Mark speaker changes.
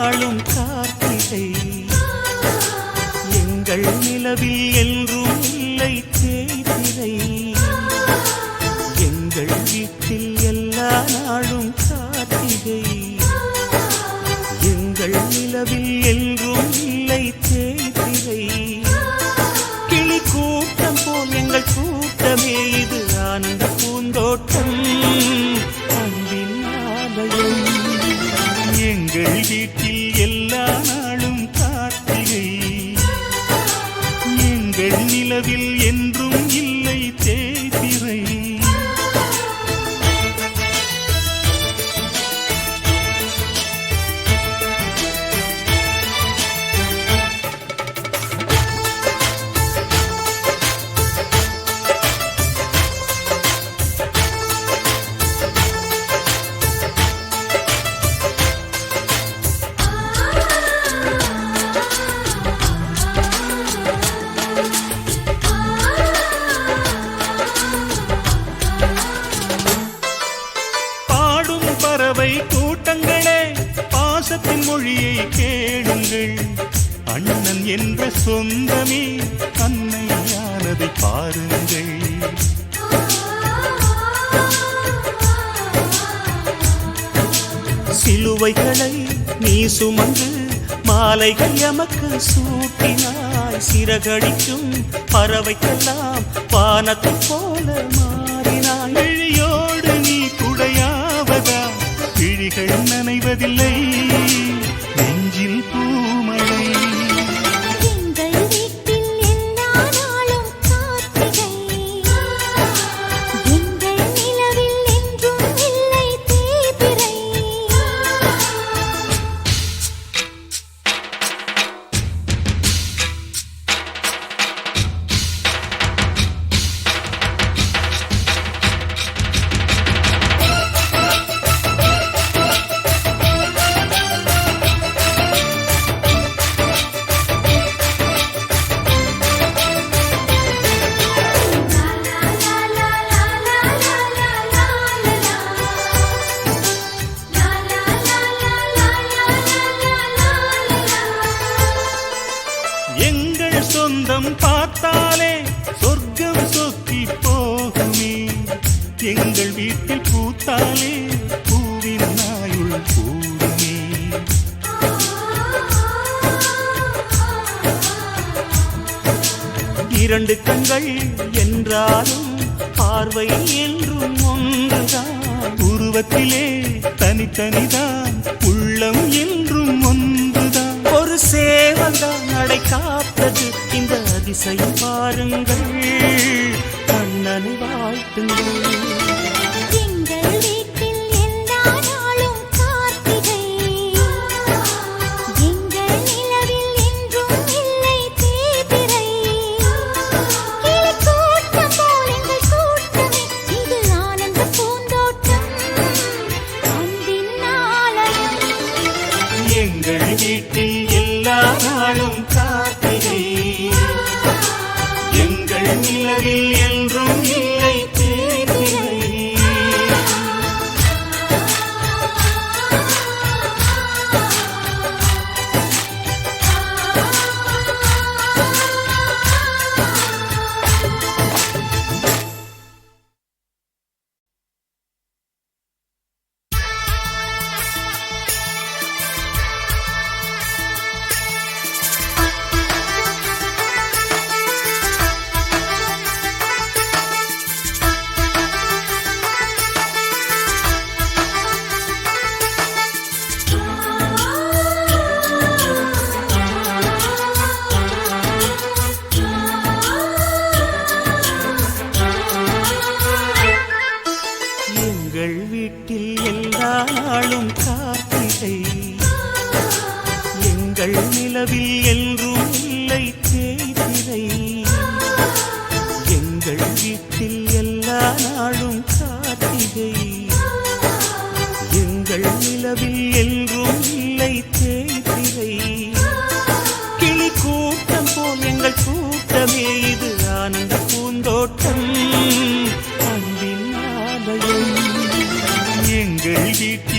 Speaker 1: நாளும் கார்த்திகை எங்கள் நிலவில் என்றும் இல்லை தேய்திரை எங்கள் வீட்டில் எல்லா நாளும் கார்த்திகை எங்கள் நிலவில் என்றும் இல்லை தேய்திரை கிளி கூட்டம் போல் எங்கள் கூட்டமே இது ஆனந்த பூந்தோட்டம் அன்பின் ஆலயம் எங்கள் வீட்டில் எல்லா நாளும் கார்த்திகை எங்கள் நிலவில் என்றும் இல்லை தேய்திரை கூட்டங்களே பாசத்தின் மொழியை கேளுங்கள் அண்ணன் என்ற சொந்தமே அன்னையானதை பாருங்கள் சிலுவைகளை நீ சுமந்து மாலைகள் எமக்கு சூட்டினாய் சிறகடிக்கும் பறவைக்கெல்லாம் வானத்தை போல மாறினாய் விழியோடு நீ குடையாவதா விழிகள் நனைவதில்லை நெஞ்சில் பூமழை
Speaker 2: எங்கள் வீட்டில் எல்லா நாளும் கார்த்திகை எங்கள் நிலவில் என்றும் இல்லை தேய்பிறை
Speaker 1: எங்கள் சொந்தம் பார்த்தாலே சொர்க்கம் சொத்தி போகுமே எங்கள் வீட்டில் பூத்தாலே பூவின் நாயுள் கூடுமே இரண்டு கண்கள் என்றாலும் பார்வை என்றும் ஒன்றுதான் உருவத்திலே தனித்தனிதான் உள்ளம் என்றும் ஒன்றுதான் ஒரு சேவல்தான் நடை காத்தது இந்த அதிசயம் பாருங்கள் கண்ணனை வாழ்த்துங்கள்
Speaker 2: எங்கள் வீட்டில் எல்லா நாளும் கார்த்திகை எங்கள் நிலவில் என்றும் இல்லை தேய்பிறை கிளி கூட்டம் போல் எங்கள் கூட்டமே இது ஆனந்த பூந்தோட்டம் அன்பின் ஆலயம்
Speaker 1: எங்கள் வீட்டில் எல்லா நாளும் கார்த்திகை எங்கள் நிலவில் என்றும் இல்லை தேய்திரை எங்கள் வீட்டில் எல்லா நாளும் கார்த்திகை எங்கள் நிலவில் என்றும் இல்லை தேய்திரை எங்கள் வீட்டில் எல்லா நாளும் கார்த்திகை எங்கள் நிலவில் என்றும் இல்லை தேய்திரை கிளி கூட்டம் போல் எங்கள் கூட்டமே இது ஆனந்த பூந்தோட்டம் அன்பின் ஆலயம் எங்கள் வீட்டில்